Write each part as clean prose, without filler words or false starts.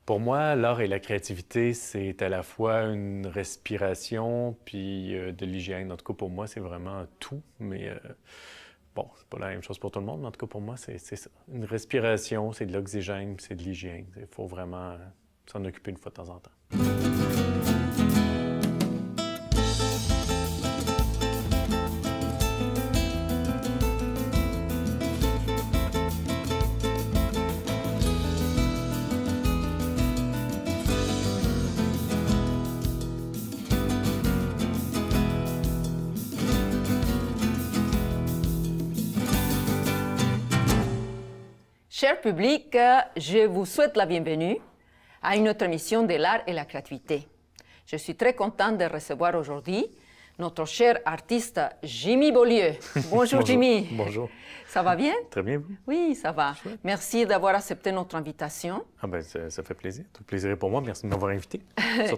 Pour moi, l'art et la créativité, c'est à la fois une respiration puis de l'hygiène. En tout cas, pour moi, c'est vraiment tout. Mais bon, c'est pas la même chose pour tout le monde, mais en tout cas, pour moi, c'est ça. Une respiration, c'est de l'oxygène, puis c'est de l'hygiène. Il faut vraiment s'en occuper une fois de temps en temps. Cher public, je vous souhaite la bienvenue à une autre émission de l'art et la créativité. Je suis très contente de recevoir aujourd'hui notre cher artiste Jimmy Beaulieu. Bonjour Jimmy. Bonjour. Ça va bien? Très bien, vous? Oui, ça va. Chouette. Merci d'avoir accepté notre invitation. Ah ben, ça fait plaisir. Tout le plaisir est pour moi. Merci de m'avoir invité.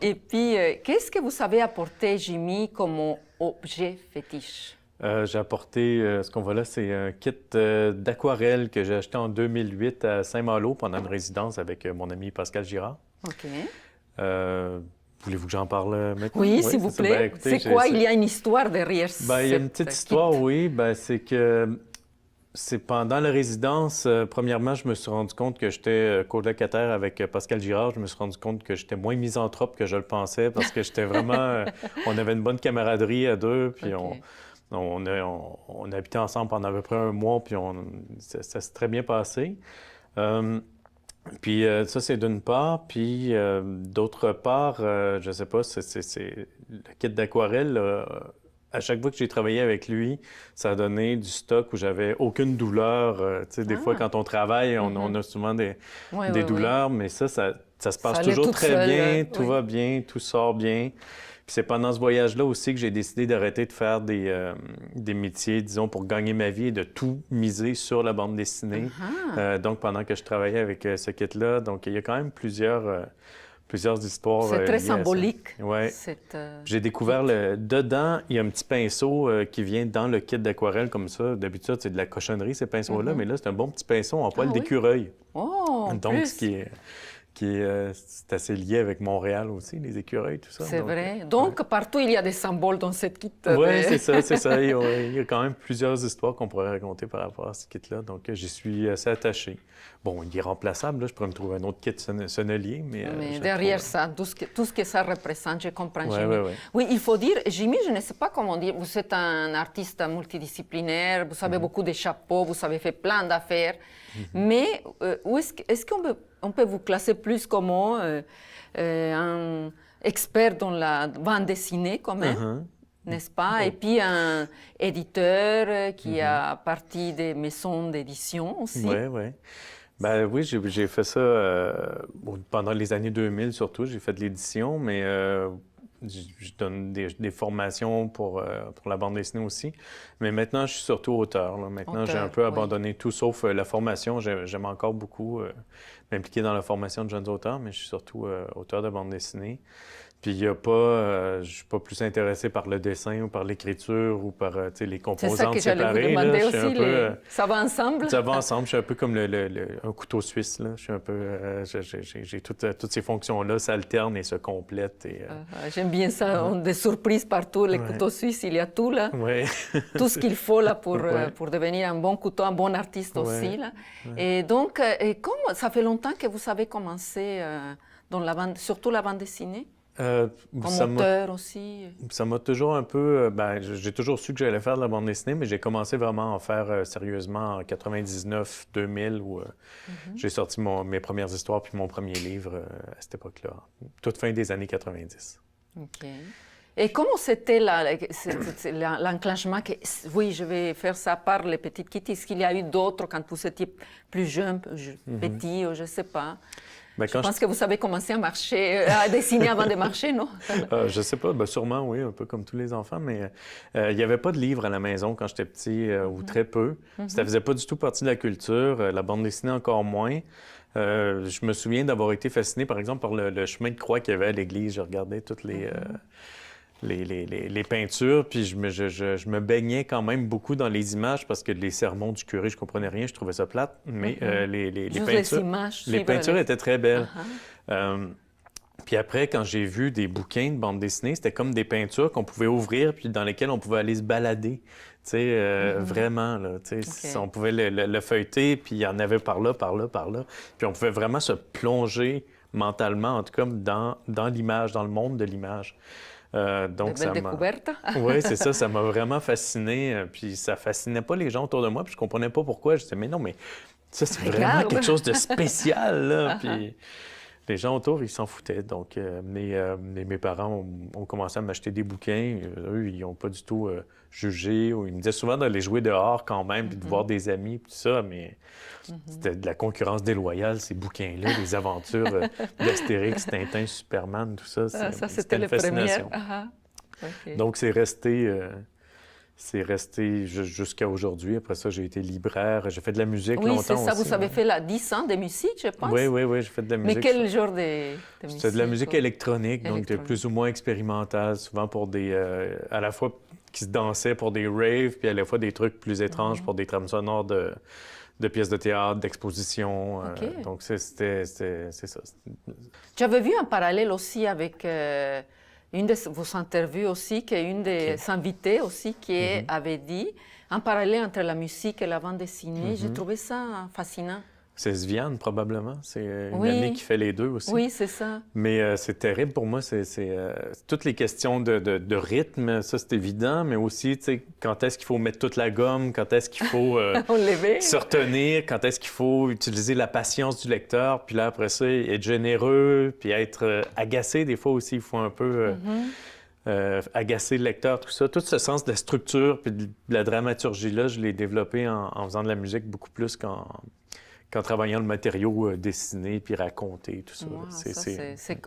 Et puis, qu'est-ce que vous avez apporté, Jimmy, comme objet fétiche? J'ai apporté, ce qu'on voit là, c'est un kit d'aquarelle que j'ai acheté en 2008 à Saint-Malo pendant une résidence avec mon ami Pascal Girard. OK. Voulez-vous que j'en parle maintenant? Oui, s'il vous plaît. Ben, écoutez, c'est quoi? Il y a une histoire derrière Ben, il y a une cette petite kit. histoire, oui. Ben, c'est que c'est pendant la résidence, premièrement, je me suis rendu compte que j'étais colocataire avec Pascal Girard. Je me suis rendu compte que j'étais moins misanthrope que je le pensais parce que j'étais vraiment... on avait une bonne camaraderie à deux, puis OK. on a habité ensemble pendant à peu près un mois, puis ça s'est très bien passé. Puis ça, c'est d'une part. Puis d'autre part, je sais pas, c'est le kit d'aquarelle. À chaque fois que j'ai travaillé avec lui, ça a donné du stock où j'avais aucune douleur. Tu sais, des fois, quand on travaille, on a souvent des Oui, oui, douleurs, mais ça se passe Ça allait toujours toute très seule, bien, tout oui. va bien, tout sort bien. Puis c'est pendant ce voyage-là aussi que j'ai décidé d'arrêter de faire des métiers, disons, pour gagner ma vie et de tout miser sur la bande dessinée. Donc, pendant que je travaillais avec ce kit-là, donc il y a quand même plusieurs histoires C'est liées très à ça. symbolique. Ouais. Cette, J'ai découvert dedans, il y a un petit pinceau qui vient dans le kit d'aquarelle comme ça. D'habitude, c'est de la cochonnerie, ces pinceaux-là, mais là, c'est un bon petit pinceau en poil oui? d'écureuil. Oh, en Donc, plus. c'est assez lié avec Montréal aussi, les écureuils, tout ça. C'est Donc, vrai. Donc, partout, il y a des symboles dans cette kit. Oui, c'est ça. Il y a quand même plusieurs histoires qu'on pourrait raconter par rapport à ce kit-là. Donc, j'y suis assez attaché. Bon, il est remplaçable, là. Je pourrais me trouver un autre kit sonnelier, mais... Mais je derrière trouve- ça, tout ce que ça représente, je comprends, Ouais, Jimmy. ouais, ouais. Oui, il faut dire, Jimmy, je ne sais pas comment dire, vous êtes un artiste multidisciplinaire, vous avez beaucoup de chapeaux, vous avez fait plein d'affaires, mais est-ce qu'on peut vous classer plus comme un expert dans la bande dessinée quand même, n'est-ce pas? Et puis un éditeur qui a partie des maisons d'édition aussi. Oui, oui. Ben oui, j'ai fait ça pendant les années 2000 surtout. J'ai fait de l'édition, mais je donne des formations pour la bande dessinée aussi. Mais maintenant, je suis surtout auteur, là. Maintenant, j'ai un peu oui. abandonné tout sauf la formation. J'aime encore beaucoup m'impliquer dans la formation de jeunes auteurs, mais je suis surtout auteur de bande dessinée. Puis il y a pas, je suis pas plus intéressé par le dessin ou par l'écriture ou par tu sais, les C'est ça composantes que j'allais vous séparées. Là. demander Je suis aussi. un peu, Ça va ensemble? ça va ensemble. Je suis un peu comme un couteau suisse. Là. Je suis un peu, j'ai toutes ces fonctions-là s'alternent et se complètent. Et, J'aime bien ça, on a des surprises partout, les couteaux suisses, il y a tout là. ouais. Tout ce qu'il faut là Ouais. pour devenir un bon couteau, un bon artiste aussi. Ouais. Là. Et donc, comme ça fait longtemps que vous avez commencé dans la bande, surtout la bande dessinée, Ça comme m'a auteur aussi. Ça m'a toujours un peu... ben, j'ai toujours su que j'allais faire de la bande dessinée, mais j'ai commencé vraiment à en faire sérieusement en 99-2000, où j'ai sorti mes premières histoires puis mon premier livre à cette époque-là, toute fin des années 90. OK. Et comment c'était l'enclenchement que, oui, je vais faire ça par les petites kitties? Est-ce qu'il y a eu d'autres quand vous étiez plus jeune, petit, ou je ne sais pas? Ben, Je pense que vous avez commencé à marcher, à dessiner avant de marcher, non? Je sais pas, ben, sûrement oui, un peu comme tous les enfants, mais il n'y avait pas de livre à la maison quand j'étais petit, ou très peu. Ça faisait pas du tout partie de la culture, la bande dessinée encore moins. Je me souviens d'avoir été fasciné, par exemple, par le chemin de croix qu'il y avait à l'église. Je regardais toutes les peintures, puis je me baignais quand même beaucoup dans les images parce que les sermons du curé, je comprenais rien, je trouvais ça plate, mais les Juste peintures étaient très belles. Uh-huh. Puis après, quand j'ai vu des bouquins de bande dessinée, c'était comme des peintures qu'on pouvait ouvrir puis dans lesquelles on pouvait aller se balader. Tu sais, vraiment, là, tu sais, on pouvait le feuilleter, puis il y en avait par là, par là, par là. Puis on pouvait vraiment se plonger mentalement, en tout cas, dans l'image, dans le monde de l'image. Donc, belle découverte. Oui, c'est ça, ça m'a vraiment fasciné. Puis ça fascinait pas les gens autour de moi, puis je comprenais pas pourquoi. Je disais, mais non, mais ça, c'est vraiment quelque chose de spécial, là. Puis les gens autour, ils s'en foutaient. Donc, mes parents ont commencé à m'acheter des bouquins. Eux, ils n'ont pas du tout jugé. Ou ils me disaient souvent d'aller jouer dehors quand même, puis de voir des amis, puis tout ça. Mais c'était de la concurrence déloyale, ces bouquins-là, les aventures d'Astérix, Tintin, Superman, tout ça. Ça, c'était une le premier. fascination. Okay. Donc, c'est resté jusqu'à aujourd'hui. Après ça, j'ai été libraire. J'ai fait de la musique longtemps aussi. Oui, c'est ça. Vous avez fait 10 ans de musique, je pense. Oui, j'ai fait de la musique. Mais quel genre de musique? C'était de la musique électronique, donc plus ou moins expérimentale, souvent pour à la fois qui se dansaient pour des raves, puis à la fois des trucs plus étranges pour des trames sonores de pièces de théâtre, d'expositions. Donc, c'est ça. J'avais vu un parallèle aussi avec une de vos interviews aussi, qu'une des invités aussi qui avait dit un parallèle entre la musique et la bande dessinée. J'ai trouvé ça fascinant. C'est Sviane, probablement. C'est une amie qui fait les deux aussi. Oui, c'est ça. Mais c'est terrible pour moi. C'est toutes les questions de rythme, ça, c'est évident, mais aussi, tu sais, quand est-ce qu'il faut mettre toute la gomme, quand est-ce qu'il faut se retenir, quand est-ce qu'il faut utiliser la patience du lecteur, puis là, après ça, être généreux, puis être agacé. Des fois aussi, il faut un peu agacer le lecteur, tout ça. Tout ce sens de la structure puis de la dramaturgie-là, je l'ai développé en faisant de la musique beaucoup plus qu'en travaillant le matériau dessiné puis raconté, tout ça. Wow,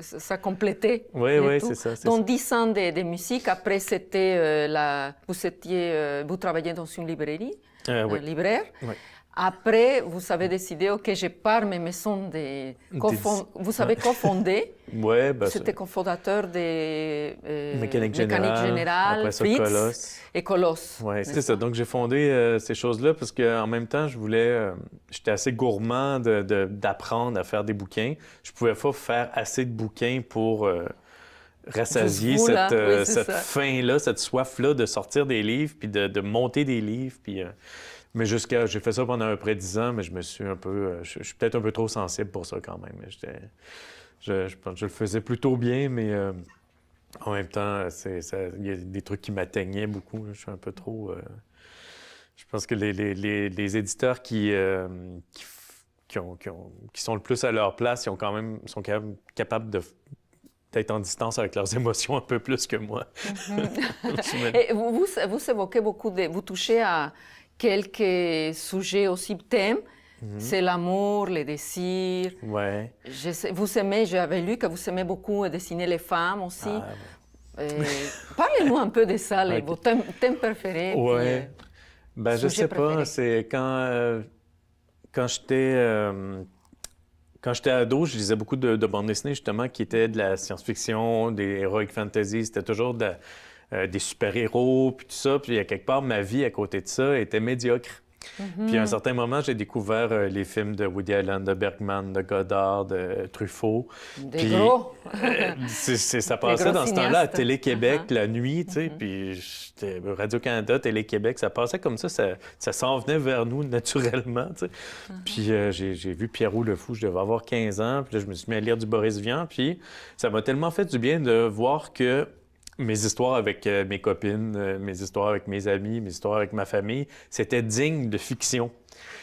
ça complétait. Oui, c'est ça. Donc, 10 ans de musique, après, c'était vous travailliez dans une librairie, libraire. Oui. Après, vous avez décidé, OK, je pars mes maisons vous avez cofondé. Oui, c'était cofondateur de Mécanique Générale, après ça, Fritz Colosse. Et Colosse. Oui, c'est ça. Donc, j'ai fondé ces choses-là parce qu'en même temps, j'étais assez gourmand d'apprendre à faire des bouquins. Je pouvais pas faire assez de bouquins pour rassasier cette faim-là, cette soif-là de sortir des livres, puis de monter des livres, puis... Mais j'ai fait ça pendant à peu près 10 ans, mais je me suis un peu... je suis peut-être un peu trop sensible pour ça quand même. Je le faisais plutôt bien, mais en même temps, il y a des trucs qui m'atteignaient beaucoup. Je suis un peu trop... je pense que les éditeurs qui sont le plus à leur place, sont quand même capables d'être en distance avec leurs émotions un peu plus que moi. Et vous évoquez beaucoup vous touchez à quelques sujets aussi, thèmes. C'est l'amour, les désirs. Ouais. J'avais lu que vous aimez beaucoup dessiner les femmes aussi. Parlez-nous un peu de ça, vos thèmes préférés. Oui. Je sais pas. C'est quand j'étais ado, je lisais beaucoup de bandes dessinées, justement, qui étaient de la science-fiction, des heroic fantasy. C'était toujours des super-héros, puis tout ça. Puis, à quelque part, ma vie à côté de ça était médiocre. Puis, à un certain moment, j'ai découvert les films de Woody Allen, de Bergman, de Godard, de Truffaut. Gros! Ça passait dans ce temps-là à Télé-Québec, la nuit, tu sais. Puis, Radio-Canada, Télé-Québec, ça passait comme ça s'en venait vers nous naturellement, tu sais. Puis, j'ai vu Pierrot le Fou, je devais avoir 15 ans. Puis là, je me suis mis à lire du Boris Vian. Puis, ça m'a tellement fait du bien de voir que mes histoires avec mes copines, mes histoires avec mes amis, mes histoires avec ma famille, c'était digne de fiction.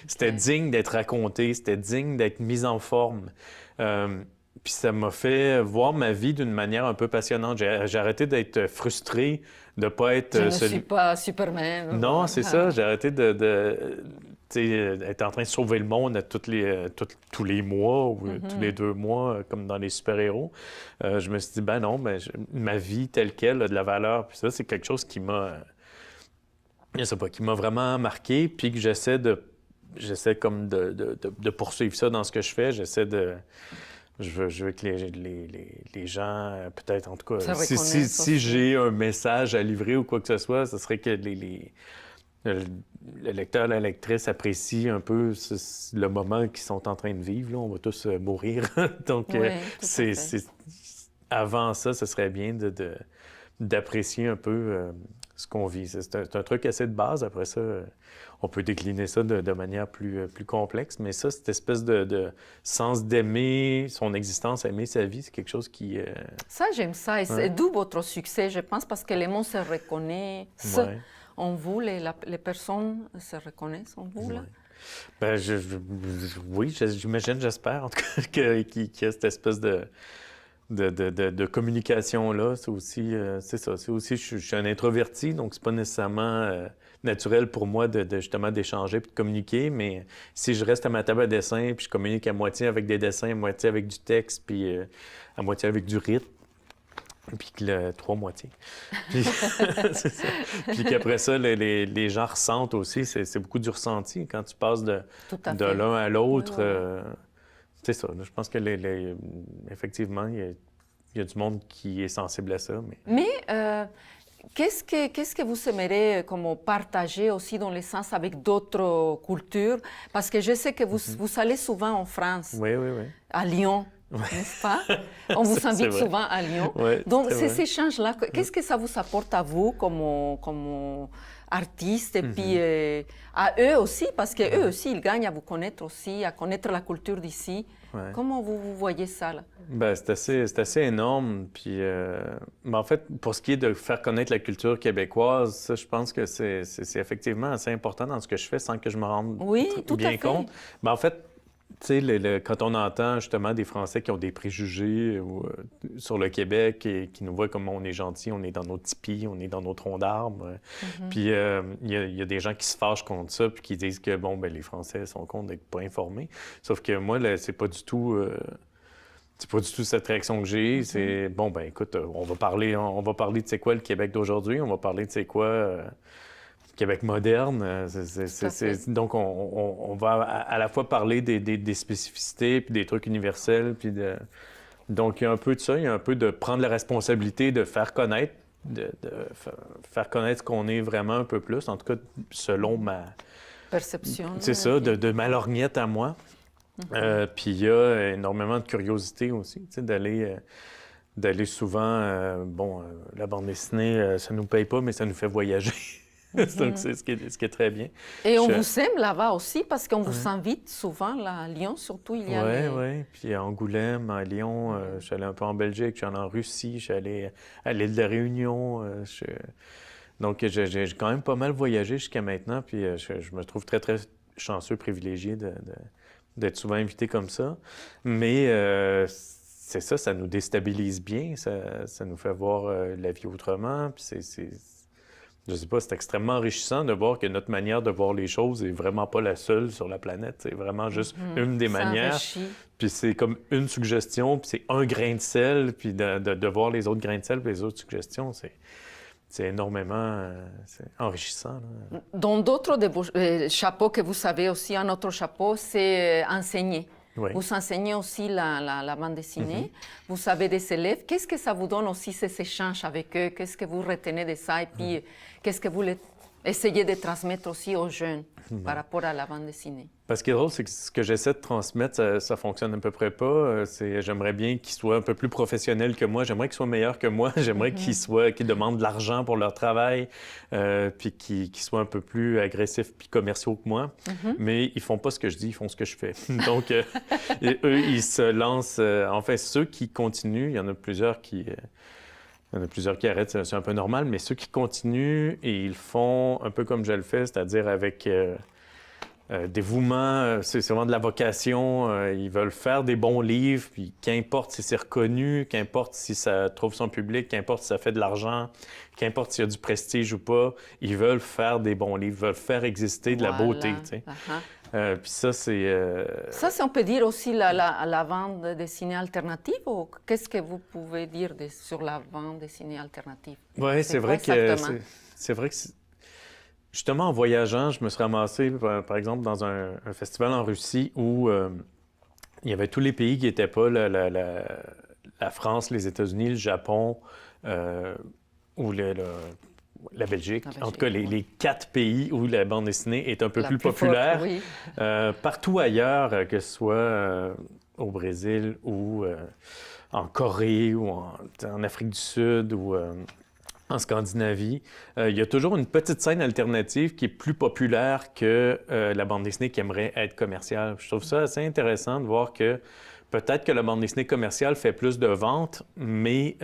C'était digne d'être raconté, c'était digne d'être mis en forme. Puis ça m'a fait voir ma vie d'une manière un peu passionnante. J'ai arrêté d'être frustré, de ne pas être... Je ne suis pas Superman. Non, c'est ça. J'ai arrêté d'être en train de sauver le monde tous les mois ou tous les 2 mois, comme dans les super-héros. Je me suis dit, ma vie telle qu'elle a de la valeur. Puis ça, c'est quelque chose qui m'a vraiment marqué, puis que j'essaie comme de poursuivre ça dans ce que je fais. J'essaie de je veux que les gens, peut-être en tout cas, Ça si, reconnaît si aussi. j'ai un message à livrer ou quoi que ce soit, ce serait que le, le lecteur, la lectrice apprécie un peu le moment qu'ils sont en train de vivre. Là. On va tous mourir. Donc, Oui, tout à fait. avant ça, ce serait bien d'apprécier un peu ce qu'on vit. C'est un truc assez de base. Après ça, on peut décliner ça de manière plus complexe. Mais ça, cette espèce de sens d'aimer son existence, aimer sa vie, c'est quelque chose qui... Ça, j'aime ça. Et c'est ouais, d'où votre succès, je pense, parce que les mots se reconnaissent ouais, en vous, les personnes se reconnaissent en vous, là. ouais. Ben, oui, j'imagine, j'espère, en tout cas, qu'il y a cette espèce de communication-là. C'est aussi, c'est ça. C'est aussi, je suis un introverti, donc c'est pas nécessairement naturel pour moi justement d'échanger puis de communiquer, mais si je reste à ma table à dessin puis je communique à moitié avec des dessins, à moitié avec du texte, puis à moitié avec du rythme, puis trois moitiés. Puis, c'est ça. Puis qu'après ça, les gens ressentent aussi, c'est beaucoup du ressenti. Quand tu passes Tout à de fait. l'un à Oui, l'autre, oui, oui. c'est ça. Là, je pense que effectivement, il y a du monde qui est sensible à ça. Mais qu'est-ce que vous aimeriez comme partager aussi dans le sens avec d'autres cultures? Parce que je sais que vous allez souvent en France, Oui, oui, oui. à Lyon, n'est-ce pas? On vous C'est invite vrai. souvent à Lyon. Ouais, Donc, c'est ces vrai. échanges-là, qu'est-ce que ça vous apporte à vous comme artiste et puis à eux aussi, parce qu'eux aussi, ils gagnent à vous connaître aussi, à connaître la culture d'ici. Ouais. Comment vous voyez ça, là? Ben, c'est assez énorme. Puis, mais en fait, pour ce qui est de faire connaître la culture québécoise, ça, je pense que c'est effectivement assez important dans ce que je fais sans que je me rende Oui, tout à bien fait. compte. Mais en fait, tu sais, quand on entend justement des Français qui ont des préjugés sur le Québec et qui nous voient comme on est gentil, on est dans nos tipis, on est dans nos troncs d'arbres. Puis il y a des gens qui se fâchent contre ça puis qui disent que bon, ben les Français sont contents d'être pas informés. Sauf que moi, là, c'est pas du tout. C'est pas du tout cette réaction que j'ai. C'est bon, ben écoute, on va parler de c'est quoi le Québec d'aujourd'hui, on va parler de c'est quoi le Québec moderne. Donc, on va à la fois parler des spécificités, puis des trucs universels, puis donc il y a un peu de ça, il y a un peu de prendre la responsabilité de faire connaître, faire connaître ce qu'on est vraiment un peu plus, en tout cas selon Perception. c'est ça, de ma lorgnette à moi. Puis il y a énormément de curiosité aussi, tu sais, d'aller souvent, la bande dessinée, ça nous paye pas, mais ça nous fait voyager. Donc c'est ce qui est très bien. Et on vous aime là-bas aussi parce qu'on vous invite souvent là, à Lyon, surtout il y a Oui. Puis à Angoulême, à Lyon, je suis allé un peu en Belgique, je suis allé en Russie, je suis allé à l'île de la Réunion. Donc j'ai quand même pas mal voyagé jusqu'à maintenant, puis je me trouve très, très chanceux, privilégié d'être souvent invité comme ça. Mais c'est ça, ça nous déstabilise bien, ça nous fait voir la vie autrement. Puis je sais pas, c'est extrêmement enrichissant de voir que notre manière de voir les choses est vraiment pas la seule sur la planète. C'est vraiment juste une des manières. enrichit. Puis c'est comme une suggestion, puis c'est un grain de sel, puis de voir les autres grains de sel, puis les autres suggestions, c'est énormément c'est enrichissant. Là. Dans d'autres de vos chapeaux que vous savez aussi, un autre chapeau, c'est enseigner. Oui. Vous enseignez aussi la bande dessinée. Vous avez des élèves. Qu'est-ce que ça vous donne aussi ces échanges avec eux? Qu'est-ce que vous retenez de ça? Et puis, qu'est-ce que vous essayez de transmettre aussi aux jeunes par rapport à la bande dessinée? Parce que ce qui est drôle, c'est que ce que j'essaie de transmettre, ça fonctionne à peu près pas. J'aimerais bien qu'ils soient un peu plus professionnels que moi. J'aimerais qu'ils soient meilleurs que moi. J'aimerais qu'ils demandent de l'argent pour leur travail, puis qu'ils soient un peu plus agressifs puis commerciaux que moi. Mais ils font pas ce que je dis, ils font ce que je fais. Donc, et eux, ils se lancent. Enfin, ceux qui continuent, il y en a plusieurs qui... Il y en a plusieurs qui arrêtent, c'est un peu normal, mais ceux qui continuent et ils font un peu comme je le fais, c'est-à-dire avec dévouement, c'est vraiment de la vocation. Ils veulent faire des bons livres, puis qu'importe si c'est reconnu, qu'importe si ça trouve son public, qu'importe si ça fait de l'argent, qu'importe s'il y a du prestige ou pas, ils veulent faire des bons livres, ils veulent faire exister de la beauté, tu sais. Puis ça, c'est... Ça, on peut dire aussi la bande dessinée alternative, ou qu'est-ce que vous pouvez dire sur la bande dessinée alternative? Oui, c'est vrai que... C'est vrai que... Justement, en voyageant, je me suis ramassé, par exemple, dans un festival en Russie où il y avait tous les pays qui n'étaient pas la France, les États-Unis, le Japon ou la Belgique. En tout cas, les 4 pays où la bande dessinée est un peu plus populaire. Forte, oui. Partout ailleurs, que ce soit au Brésil ou en Corée ou en Afrique du Sud ou en Scandinavie, il y a toujours une petite scène alternative qui est plus populaire que la bande dessinée qui aimerait être commerciale. Je trouve ça assez intéressant de voir que peut-être que la bande dessinée commerciale fait plus de ventes, mais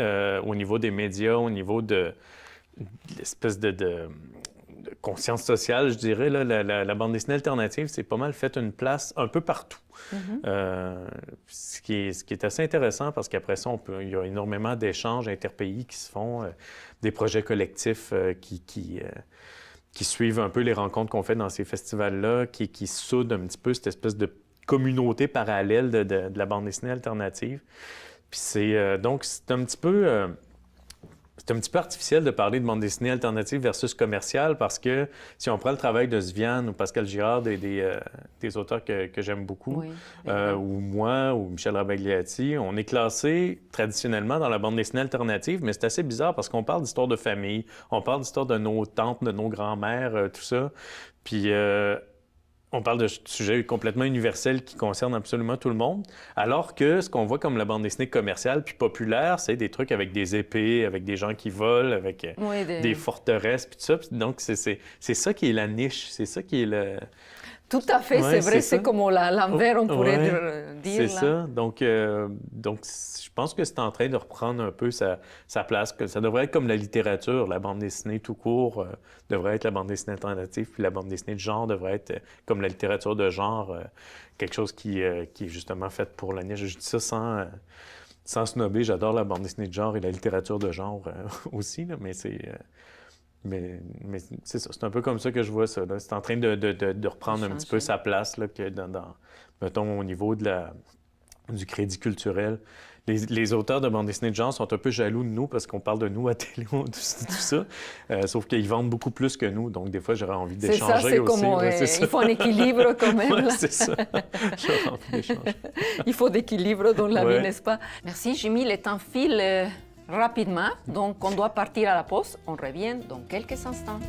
au niveau des médias, au niveau de l'espèce de conscience sociale, je dirais, là, la bande dessinée alternative, c'est pas mal fait une place un peu partout. Ce qui est assez intéressant parce qu'après ça, il y a énormément d'échanges interpays qui se font, des projets collectifs qui suivent un peu les rencontres qu'on fait dans ces festivals-là, qui soudent un petit peu cette espèce de communauté parallèle de la bande dessinée alternative. Puis donc, c'est un petit peu... C'est un petit peu artificiel de parler de bande dessinée alternative versus commerciale parce que si on prend le travail de Sviane ou Pascal Girard, des auteurs que j'aime beaucoup, Oui, ou moi ou Michel Rabagliati, on est classé traditionnellement dans la bande dessinée alternative, mais c'est assez bizarre parce qu'on parle d'histoire de famille, on parle d'histoire de nos tantes, de nos grands-mères, tout ça. Puis on parle de sujets complètement universels qui concernent absolument tout le monde, alors que ce qu'on voit comme la bande dessinée commerciale puis populaire, c'est des trucs avec des épées, avec des gens qui volent, avec des forteresses, puis tout ça. Puis donc, c'est ça qui est la niche, c'est ça qui est le... Tout à fait, Ouais, c'est vrai, c'est c'est comme l'envers, on pourrait dire. c'est là. ça. Donc, je pense que c'est en train de reprendre un peu sa place. Que ça devrait être comme la littérature, la bande dessinée tout court devrait être la bande dessinée alternative, puis la bande dessinée de genre devrait être comme la littérature de genre, quelque chose qui est justement faite pour la niche. Je dis ça sans snobber, j'adore la bande dessinée de genre et la littérature de genre aussi, là, mais c'est... Mais c'est ça, c'est un peu comme ça que je vois ça. Là. C'est en train de reprendre un petit peu sa place là, que mettons, au niveau du crédit culturel. Les auteurs de bande dessinée de genre sont un peu jaloux de nous parce qu'on parle de nous à télé, tout ça. Sauf qu'ils vendent beaucoup plus que nous. Donc, des fois, j'aurais envie d'échanger aussi. Il faut un équilibre quand même. Ouais, là. c'est ça. J'aurais envie d'échanger. Il faut d'équilibre dans la vie, n'est-ce pas? Merci, Jimmy. Le temps file rapidement. Donc, on doit partir à la pause. On revient dans quelques instants.